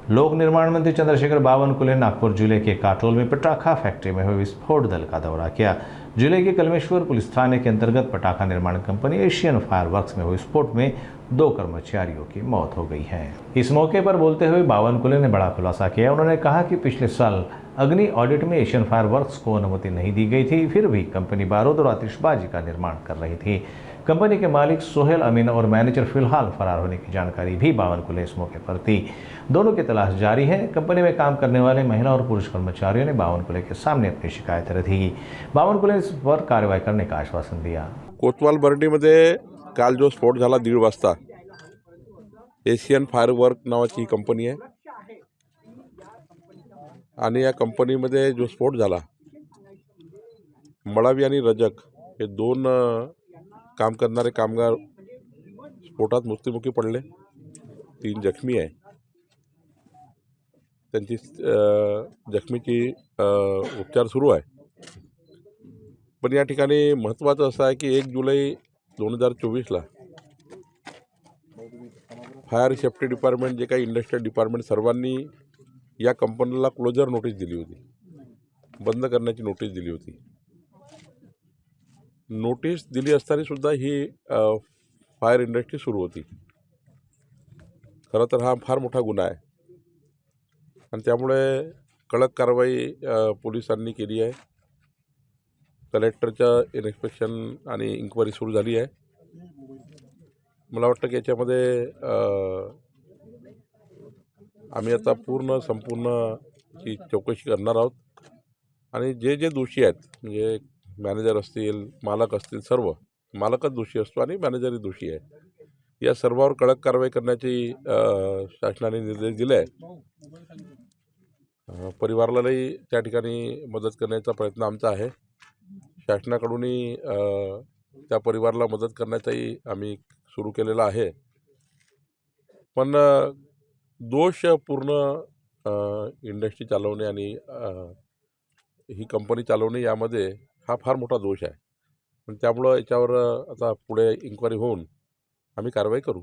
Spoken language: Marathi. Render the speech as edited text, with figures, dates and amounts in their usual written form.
लोक निर्माण मंत्री चंद्रशेखर बावनकुले ने नागपुर जिले के काटोल में पटाखा फैक्ट्री में हुए विस्फोट दल का दौरा किया। जिले के कलमेश्वर पुलिस थाने के अंतर्गत पटाखा निर्माण कंपनी एशियन फायरवर्क्स में हुए विस्फोट में 2 कर्मचारियों की मौत हो गई है। इस मौके पर बोलते हुए बावनकुले ने बड़ा खुलासा किया। उन्होंने कहा कि पिछले साल अग्नि ऑडिट में एशियन फायरवर्क्स को अनुमति नहीं दी गई थी, फिर भी कंपनी बारूद और आतिशबाजी का निर्माण कर रही थी। कंपनी के मालिक सोहेल अमीन और मैनेजर फिलहाल फरार होने की जानकारी भी बावनकुले इस मौके पर थी। दोनों की तलाश जारी है। कंपनी में काम करने वाले महिला और पुरुष कर्मचारियों ने बावनकुले के सामने अपनी शिकायत रखी। बावनकुले ने इस पर कार्यवाही करने का आश्वासन दिया। कोतवाल बर्डीमध्ये काल जो स्फोट झाला 1:30 वाजता, एशियन फायरवर्क नावाची ही कंपनी आहे आणि या कंपनीमध्ये जो स्फोट झाला, मळावी आणि रजक हे 2 काम करणारे कामगार स्फोटात मृत्युमुखी पडले। 3 जखमी आहे। त्यांची जखमीची उपचार सुरू आहे। पण या ठिकाणी महत्त्वाचं असं आहे की 1 जुलै 2024ला फायर सेफ्टी डिपार्टमेंट जे काही इंडस्ट्रियल डिपार्टमेंट सर्वांनी या कंपनीला क्लोजर नोटीस दिली होती, बंद करण्याची नोटीस दिली होती। नोटीस दिली असताना सुद्धा ही फायर इंडस्ट्री सुरू होती। खरं तर हा फार मोठा गुन्हा आहे आणि त्यामुळे कडक कारवाई पोलिसांनी केली आहे। कलेक्टरच्या इन्स्पेक्शन आणि इन्क्वायरी सुरू झाली आहे। मला वाटतं की याच्यामध्ये आम्ही आता संपूर्ण ची चौकशी करणार आहोत आणि जे जे दोषी आहेत, म्हणजे मॅनेजर असतील, मालक असतील, सर्व मालकच दोषी असतो आणि मॅनेजरही दोषी आहे, या सर्वांवर कडक कारवाई करण्याची शासनाने निर्देश दिले आहेत। परिवारालाही त्या ठिकाणी मदत करण्याचा प्रयत्न आमचा आहे। शासनाकडूनही त्या परिवाराला मदत करण्याचाही आम्ही सुरू केलेला आहे। पण दोष पूर्ण इंडस्ट्री चालवणे आणि ही कंपनी चालवणे यामध्ये हा फार मोठा दोष आहे। पण त्यामुळं याच्यावर आता पुढे इन्क्वायरी होऊन आम्ही कारवाई करू।